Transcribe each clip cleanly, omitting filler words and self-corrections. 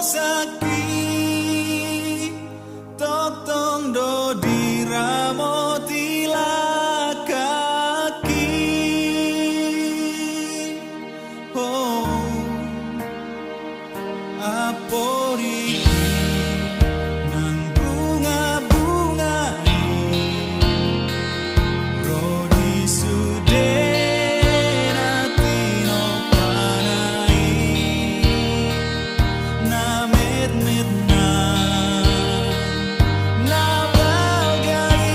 sakit tok tong do diramo tilakaki. Oh apori nang bunga-bunga rodi sude natino panai na mit-mit na balgai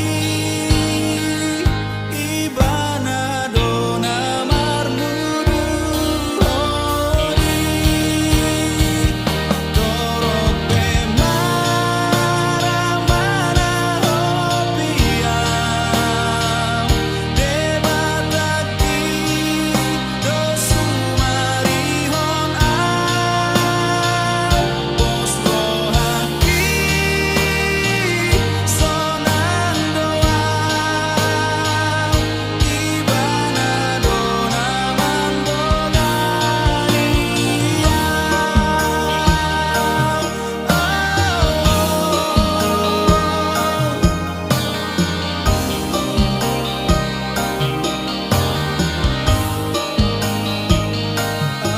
ibana dona marmudu hori dorope mara-mara hopia debataki dosumarihon bos rohaki sonan doa ibana dona mandonani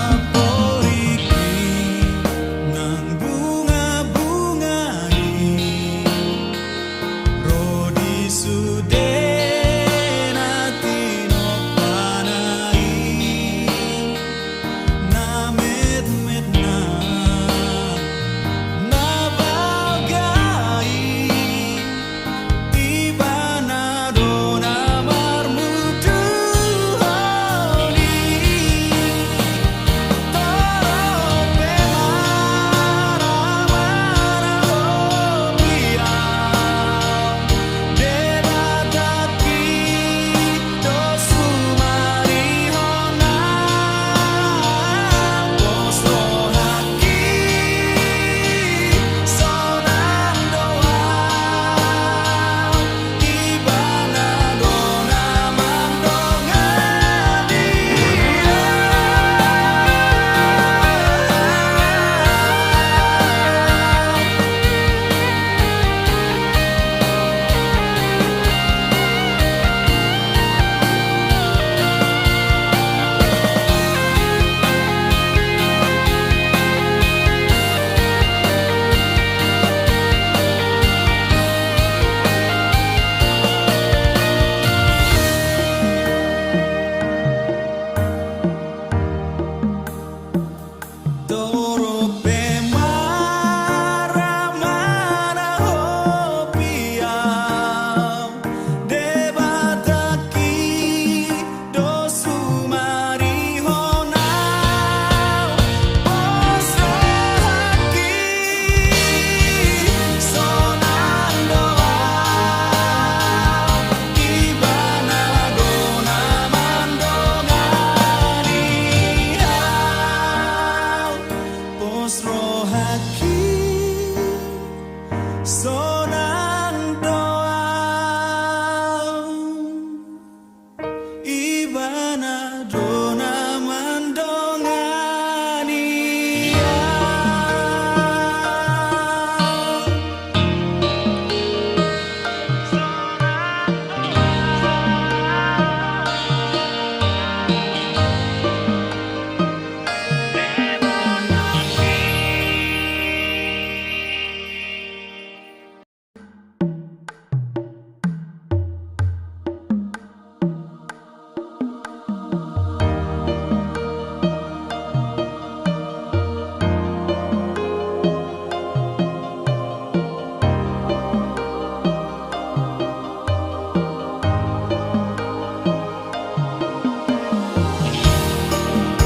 aporiki nang bunga-bungai rodi sude natino panai na mit-mit na balgai ibana dona marmudu hori torope mara-mara hopia debataki dosumarihona bos rohaki sonan doa ibana dona mandongani. Dorope mara-mara hopia debataki dosumarihona bos rohaki sonan doa ibana dona mandongani bos rohaki